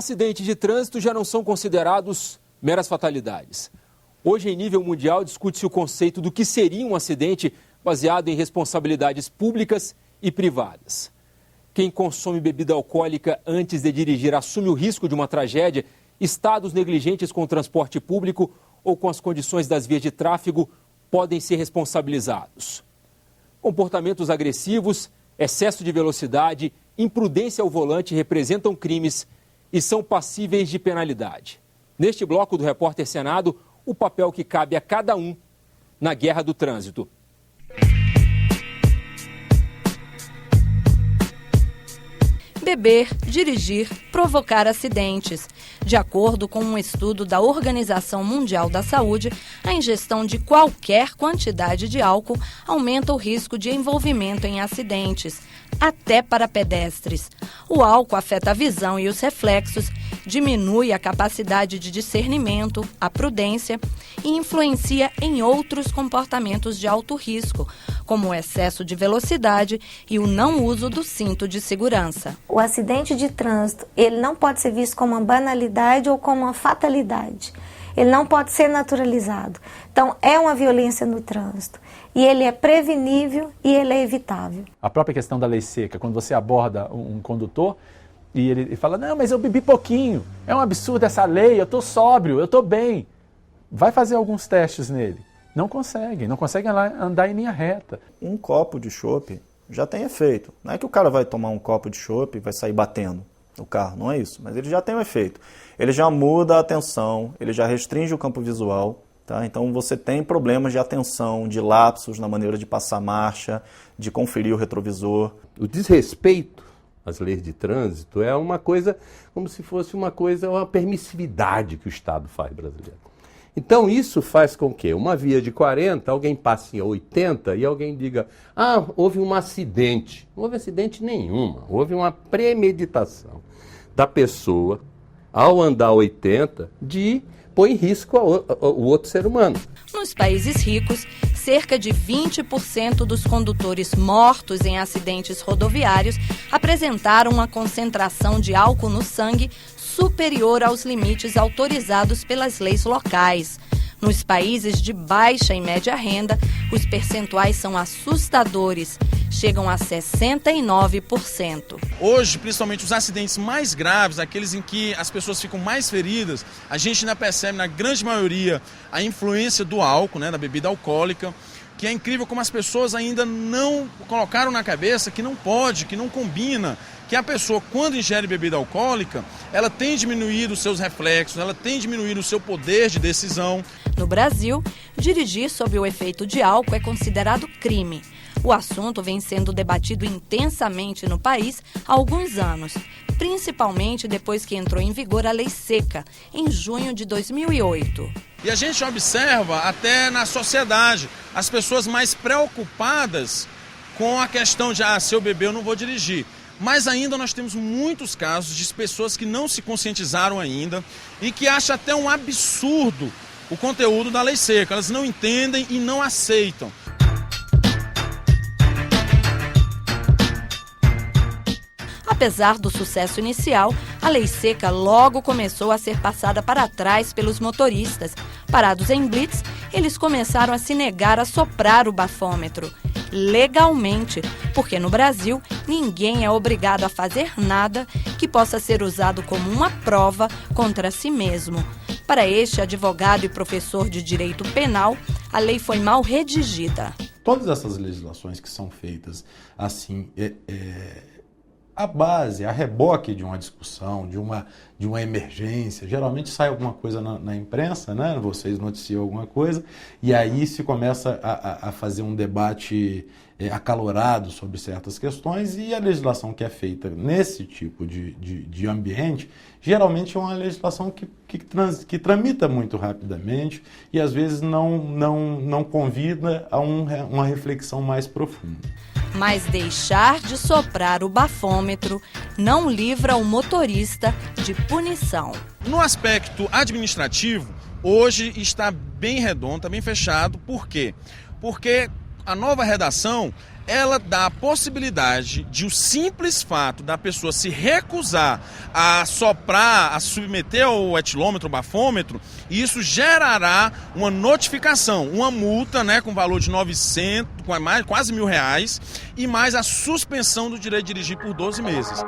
Acidentes de trânsito já não são considerados meras fatalidades. Hoje, em nível mundial, discute-se o conceito do que seria um acidente baseado em responsabilidades públicas e privadas. Quem consome bebida alcoólica antes de dirigir assume o risco de uma tragédia. Estados negligentes com o transporte público ou com as condições das vias de tráfego podem ser responsabilizados. Comportamentos agressivos, excesso de velocidade, imprudência ao volante representam crimes e são passíveis de penalidade. Neste bloco do Repórter Senado, o papel que cabe a cada um na guerra do trânsito. Beber, dirigir, provocar acidentes. De acordo com um estudo da Organização Mundial da Saúde, a ingestão de qualquer quantidade de álcool aumenta o risco de envolvimento em acidentes, até para pedestres. O álcool afeta a visão e os reflexos, diminui a capacidade de discernimento, a prudência e influencia em outros comportamentos de alto risco, como o excesso de velocidade e o não uso do cinto de segurança. O acidente de trânsito, ele não pode ser visto como uma banalidade ou como uma fatalidade. Ele não pode ser naturalizado. Então, é uma violência no trânsito. E ele é prevenível e ele é evitável. A própria questão da lei seca, quando você aborda um condutor e ele fala, não, mas eu bebi pouquinho, é um absurdo essa lei, eu estou sóbrio, eu estou bem. Vai fazer alguns testes nele. Não consegue andar em linha reta. Um copo de chopp já tem efeito. Não é que o cara vai tomar um copo de chopp e vai sair batendo no carro, não é isso. Mas ele já tem um efeito. Ele já muda a atenção, ele já restringe o campo visual. Tá? Então você tem problemas de atenção, de lapsos na maneira de passar marcha, de conferir o retrovisor. O desrespeito às leis de trânsito é uma coisa, como se fosse uma permissividade que o Estado faz brasileiro. Então isso faz com que uma via de 40, alguém passe em 80 e alguém diga, houve um acidente. Não houve acidente nenhuma, houve uma premeditação da pessoa, ao andar 80, de pôr em risco o outro ser humano. Nos países ricos, cerca de 20% dos condutores mortos em acidentes rodoviários apresentaram uma concentração de álcool no sangue superior aos limites autorizados pelas leis locais. Nos países de baixa e média renda, os percentuais são assustadores, chegam a 69%. Hoje, principalmente os acidentes mais graves, aqueles em que as pessoas ficam mais feridas, a gente ainda percebe, na grande maioria, a influência do álcool, da bebida alcoólica, que é incrível como as pessoas ainda não colocaram na cabeça que não pode, que não combina, que a pessoa, quando ingere bebida alcoólica, ela tem diminuído os seus reflexos, ela tem diminuído o seu poder de decisão. No Brasil, dirigir sob o efeito de álcool é considerado crime. O assunto vem sendo debatido intensamente no país há alguns anos, principalmente depois que entrou em vigor a Lei Seca, em junho de 2008. E a gente observa até na sociedade as pessoas mais preocupadas com a questão de, se eu beber eu não vou dirigir. Mas ainda nós temos muitos casos de pessoas que não se conscientizaram ainda e que acham até um absurdo o conteúdo da Lei Seca. Elas não entendem e não aceitam. Apesar do sucesso inicial, a Lei Seca logo começou a ser passada para trás pelos motoristas. Parados em blitz, eles começaram a se negar a soprar o bafômetro. Legalmente, porque no Brasil ninguém é obrigado a fazer nada que possa ser usado como uma prova contra si mesmo. Para este advogado e professor de direito penal, a lei foi mal redigida. Todas essas legislações que são feitas assim, a base, a reboque de uma discussão, de uma emergência, geralmente sai alguma coisa na imprensa, né? Vocês noticiam alguma coisa, e aí se começa a fazer um debate acalorado sobre certas questões, e a legislação que é feita nesse tipo de ambiente, geralmente é uma legislação que tramita muito rapidamente e às vezes não convida a uma reflexão mais profunda. Mas deixar de soprar o bafômetro não livra o motorista de punição. No aspecto administrativo, hoje está bem redondo, está bem fechado. Por quê? Porque A nova redação, ela dá a possibilidade de o simples fato da pessoa se recusar a soprar, a submeter ao etilômetro, ao bafômetro, e isso gerará uma notificação, uma multa, né, com valor de 900, quase R$1.000, e mais a suspensão do direito de dirigir por 12 meses.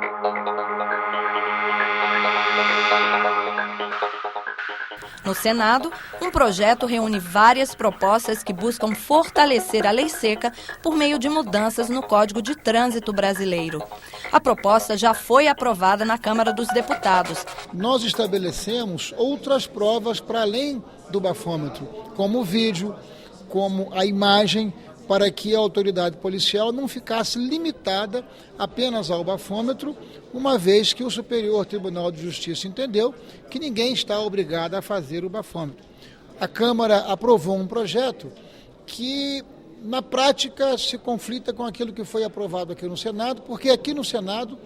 No Senado, um projeto reúne várias propostas que buscam fortalecer a lei seca por meio de mudanças no Código de Trânsito brasileiro. A proposta já foi aprovada na Câmara dos Deputados. Nós estabelecemos outras provas para além do bafômetro, como o vídeo, como a imagem, para que a autoridade policial não ficasse limitada apenas ao bafômetro, uma vez que o Superior Tribunal de Justiça entendeu que ninguém está obrigado a fazer o bafômetro. A Câmara aprovou um projeto que, na prática, se conflita com aquilo que foi aprovado aqui no Senado, porque aqui no Senado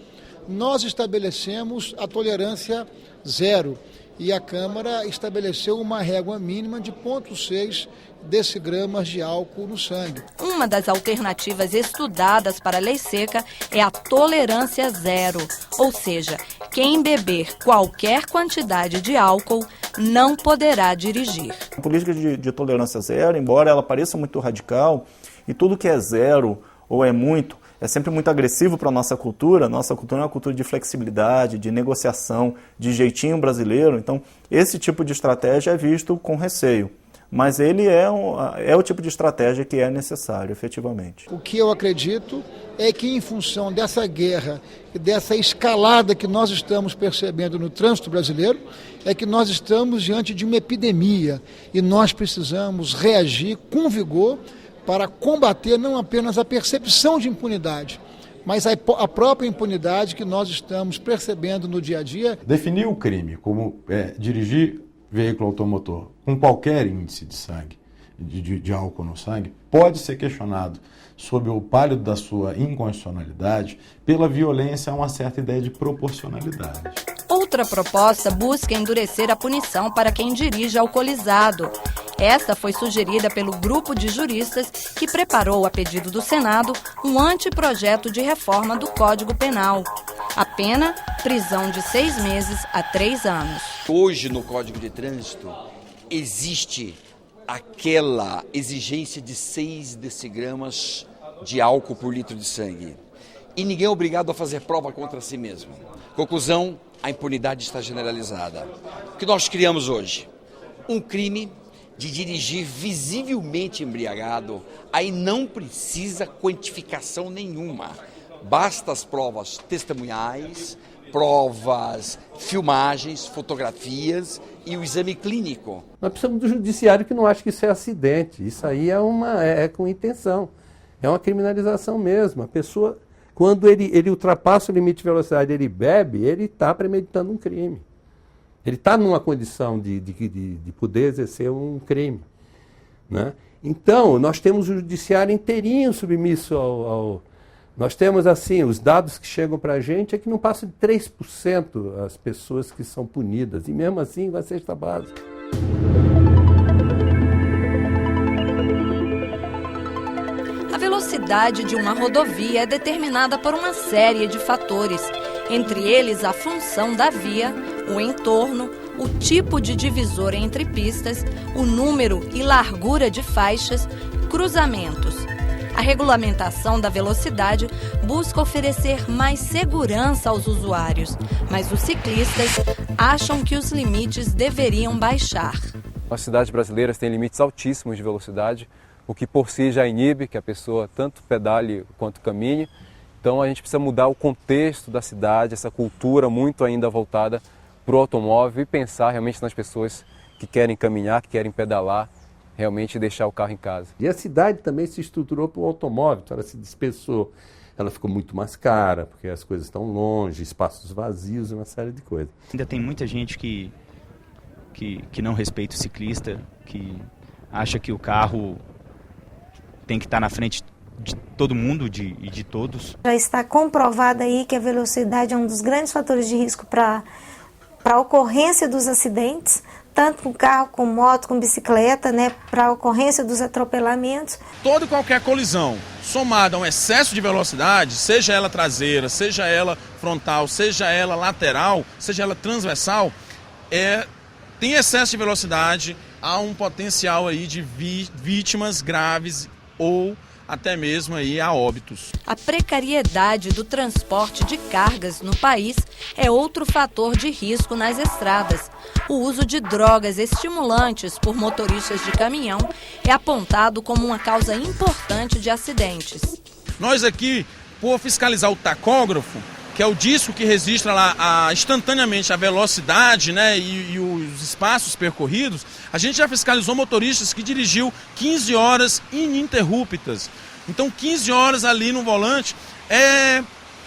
nós estabelecemos a tolerância zero e a Câmara estabeleceu uma régua mínima de 0,6 decigramas de álcool no sangue. Uma das alternativas estudadas para a lei seca é a tolerância zero, ou seja, quem beber qualquer quantidade de álcool não poderá dirigir. A política de tolerância zero, embora ela pareça muito radical, e tudo que é zero ou é muito, é sempre muito agressivo para a nossa cultura. Nossa cultura é uma cultura de flexibilidade, de negociação, de jeitinho brasileiro. Então, esse tipo de estratégia é visto com receio. Mas ele é o tipo de estratégia que é necessário, efetivamente. O que eu acredito é que, em função dessa guerra e dessa escalada que nós estamos percebendo no trânsito brasileiro, é que nós estamos diante de uma epidemia e nós precisamos reagir com vigor para combater não apenas a percepção de impunidade, mas a própria impunidade que nós estamos percebendo no dia a dia. Definir o crime como dirigir veículo automotor com qualquer índice de sangue, de álcool no sangue, pode ser questionado sob o pálio da sua inconstitucionalidade pela violência a uma certa ideia de proporcionalidade. Outra proposta busca endurecer a punição para quem dirige alcoolizado. Esta foi sugerida pelo grupo de juristas que preparou, a pedido do Senado, um anteprojeto de reforma do Código Penal. A pena, prisão de 6 meses a 3 anos. Hoje, no Código de Trânsito, existe aquela exigência de 6 decigramas de álcool por litro de sangue. E ninguém é obrigado a fazer prova contra si mesmo. Conclusão, a impunidade está generalizada. O que nós criamos hoje? Um crime de dirigir visivelmente embriagado, aí não precisa quantificação nenhuma. Basta as provas testemunhais, provas, filmagens, fotografias e o exame clínico. Nós precisamos do judiciário que não acha que isso é acidente. Isso aí é com intenção. É uma criminalização mesmo. A pessoa, quando ele ultrapassa o limite de velocidade, ele bebe, ele está premeditando um crime. Ele está numa condição de poder exercer um crime, né? Então, nós temos o judiciário inteirinho submisso ao... Nós temos, assim, os dados que chegam para a gente é que não passa de 3% as pessoas que são punidas. E mesmo assim vai ser esta base. A velocidade de uma rodovia é determinada por uma série de fatores, entre eles a função da via, o entorno, o tipo de divisor entre pistas, o número e largura de faixas, cruzamentos. A regulamentação da velocidade busca oferecer mais segurança aos usuários, mas os ciclistas acham que os limites deveriam baixar. As cidades brasileiras têm limites altíssimos de velocidade, o que por si já inibe que a pessoa tanto pedale quanto caminhe. Então a gente precisa mudar o contexto da cidade, essa cultura muito ainda voltada para o automóvel e pensar realmente nas pessoas que querem caminhar, que querem pedalar, realmente deixar o carro em casa. E a cidade também se estruturou para o automóvel, então ela se dispersou. Ela ficou muito mais cara, porque as coisas estão longe, espaços vazios e uma série de coisas. Ainda tem muita gente que não respeita o ciclista, que acha que o carro tem que estar na frente de todo mundo e de todos. Já está comprovado aí que a velocidade é um dos grandes fatores de risco para a ocorrência dos acidentes, tanto com carro, com moto, com bicicleta, né, para a ocorrência dos atropelamentos. Toda e qualquer colisão somada a um excesso de velocidade, seja ela traseira, seja ela frontal, seja ela lateral, seja ela transversal, tem excesso de velocidade, há um potencial aí de vítimas graves ou até mesmo aí a óbitos. A precariedade do transporte de cargas no país é outro fator de risco nas estradas. O uso de drogas estimulantes por motoristas de caminhão é apontado como uma causa importante de acidentes. Nós aqui, por fiscalizar o tacógrafo, que é o disco que registra lá instantaneamente a velocidade, né, e os espaços percorridos, a gente já fiscalizou motoristas que dirigiu 15 horas ininterruptas. Então 15 horas ali no volante, é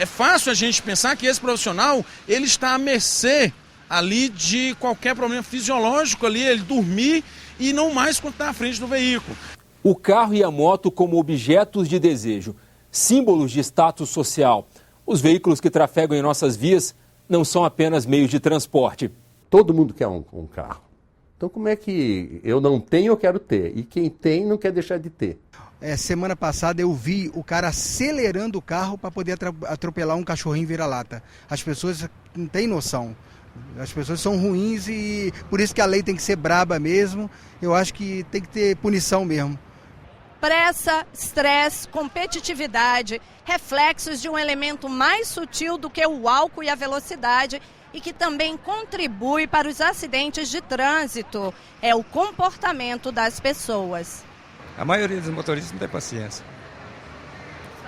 fácil a gente pensar que esse profissional ele está à mercê ali de qualquer problema fisiológico ali, ele dormir e não mais quando está à frente do veículo. O carro e a moto como objetos de desejo, símbolos de status social. Os veículos que trafegam em nossas vias não são apenas meios de transporte. Todo mundo quer um carro. Então como é que eu não tenho, eu quero ter. E quem tem não quer deixar de ter. Semana passada eu vi o cara acelerando o carro para poder atropelar um cachorrinho vira-lata. As pessoas não têm noção. As pessoas são ruins e por isso que a lei tem que ser braba mesmo. Eu acho que tem que ter punição mesmo. Pressa, estresse, competitividade, reflexos de um elemento mais sutil do que o álcool e a velocidade e que também contribui para os acidentes de trânsito. É o comportamento das pessoas. A maioria dos motoristas não tem paciência.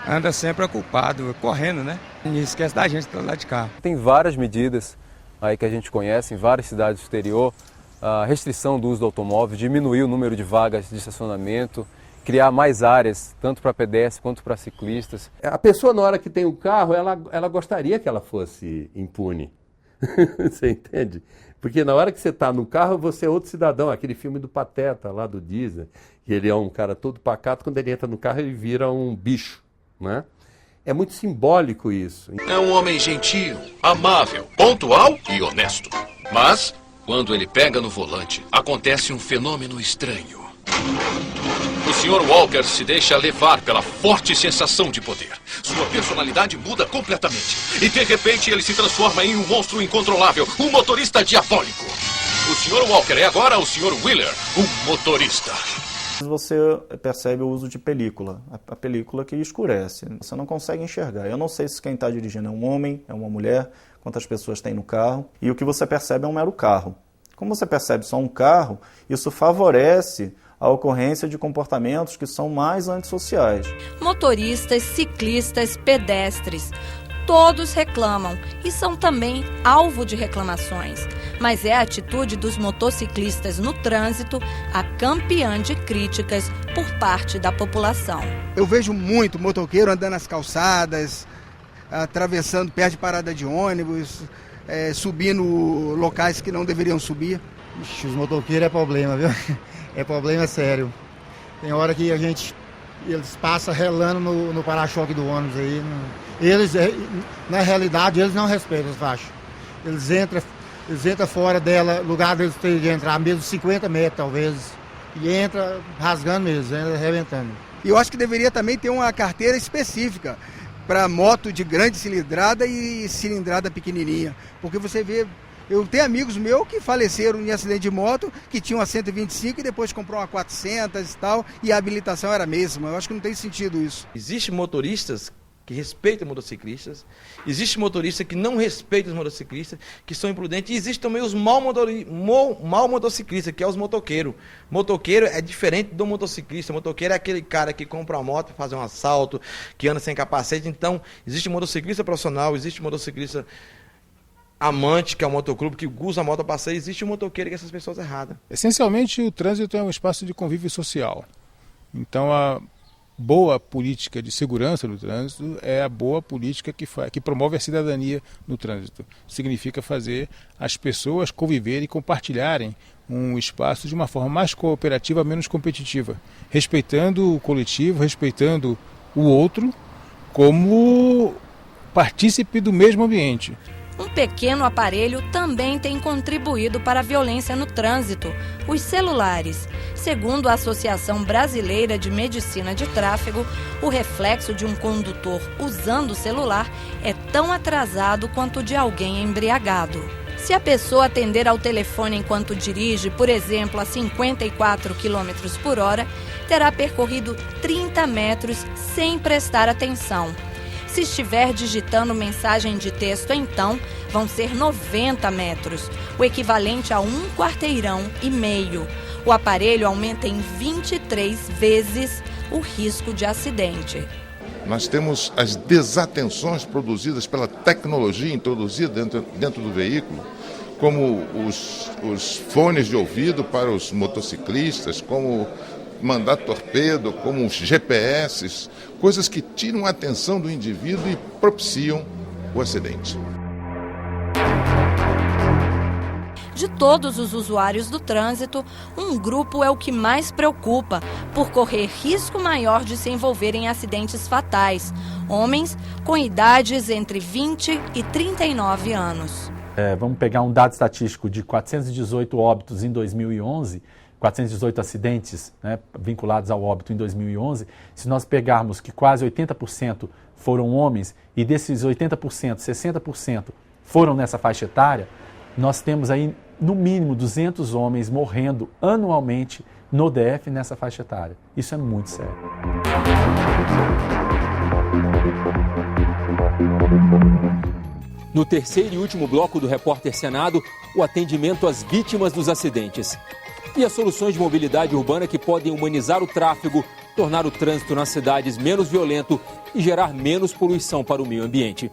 Anda sempre ocupado, correndo, né? E esquece da gente do lado de cá. Tem várias medidas aí que a gente conhece em várias cidades do exterior. A restrição do uso do automóvel, diminuir o número de vagas de estacionamento, criar mais áreas, tanto para pedestres quanto para ciclistas. A pessoa, na hora que tem o carro, ela gostaria que ela fosse impune. Você entende? Porque na hora que você está no carro, você é outro cidadão. Aquele filme do Pateta, lá do Disney, que ele é um cara todo pacato, quando ele entra no carro, ele vira um bicho, né? É muito simbólico isso. É um homem gentil, amável, pontual e honesto. Mas, quando ele pega no volante, acontece um fenômeno estranho. O Sr. Walker se deixa levar pela forte sensação de poder. Sua personalidade muda completamente. E de repente ele se transforma em um monstro incontrolável, um motorista diabólico. O Sr. Walker é agora o Sr. Wheeler, um motorista. Você percebe o uso de película, a película que escurece. Você não consegue enxergar. Eu não sei se quem está dirigindo é um homem, é uma mulher, quantas pessoas tem no carro. E o que você percebe é um mero carro. Como você percebe só um carro, isso favorece a ocorrência de comportamentos que são mais antissociais. Motoristas, ciclistas, pedestres, todos reclamam e são também alvo de reclamações. Mas é a atitude dos motociclistas no trânsito a campeã de críticas por parte da população. Eu vejo muito motoqueiro andando nas calçadas, atravessando perto de parada de ônibus, subindo locais que não deveriam subir. Ixi, os motoqueiros é problema, viu? É problema sério. Tem hora que eles passam relando no para-choque do ônibus aí. Eles, na realidade, eles não respeitam as faixas. Eles entram fora dela, lugar deles ter de entrar, mesmo 50 metros talvez. E entra rasgando mesmo, entra arrebentando. E eu acho que deveria também ter uma carteira específica para moto de grande cilindrada e cilindrada pequenininha. Porque você vê... Eu tenho amigos meus que faleceram em acidente de moto, que tinham a 125 e depois comprou uma 400 e tal, e a habilitação era a mesma. Eu acho que não tem sentido isso. Existem motoristas que respeitam motociclistas, existem motoristas que não respeitam os motociclistas, que são imprudentes, e existem também os mal motociclistas, que é os motoqueiros. Motoqueiro é diferente do motociclista. Motoqueiro é aquele cara que compra uma moto para fazer um assalto, que anda sem capacete. Então, existe motociclista profissional, existe motociclista amante, que é o motoclube, que usa a moto para passeio, existe um motoqueiro que essas pessoas erradas. Essencialmente, o trânsito é um espaço de convívio social. Então, a boa política de segurança no trânsito é a boa política que promove a cidadania no trânsito. Significa fazer as pessoas conviverem e compartilharem um espaço de uma forma mais cooperativa, menos competitiva, respeitando o coletivo, respeitando o outro como partícipe do mesmo ambiente. Um pequeno aparelho também tem contribuído para a violência no trânsito: os celulares. Segundo a Associação Brasileira de Medicina de Tráfego, o reflexo de um condutor usando o celular é tão atrasado quanto o de alguém embriagado. Se a pessoa atender ao telefone enquanto dirige, por exemplo, a 54 km por hora, terá percorrido 30 metros sem prestar atenção. Se estiver digitando mensagem de texto, então, vão ser 90 metros, o equivalente a 1 quarteirão e meio. O aparelho aumenta em 23 vezes o risco de acidente. Nós temos as desatenções produzidas pela tecnologia introduzida dentro do veículo, como os fones de ouvido para os motociclistas, como mandar torpedo, como os GPS, coisas que tiram a atenção do indivíduo e propiciam o acidente. De todos os usuários do trânsito, um grupo é o que mais preocupa, por correr risco maior de se envolver em acidentes fatais: homens com idades entre 20 e 39 anos. Vamos pegar um dado estatístico de 418 óbitos em 2011, 418 acidentes, né, vinculados ao óbito em 2011. Se nós pegarmos que quase 80% foram homens e desses 80%, 60% foram nessa faixa etária, nós temos aí no mínimo 200 homens morrendo anualmente no DF nessa faixa etária. Isso é muito sério. No terceiro e último bloco do Repórter Senado, o atendimento às vítimas dos acidentes. E as soluções de mobilidade urbana que podem humanizar o tráfego, tornar o trânsito nas cidades menos violento e gerar menos poluição para o meio ambiente.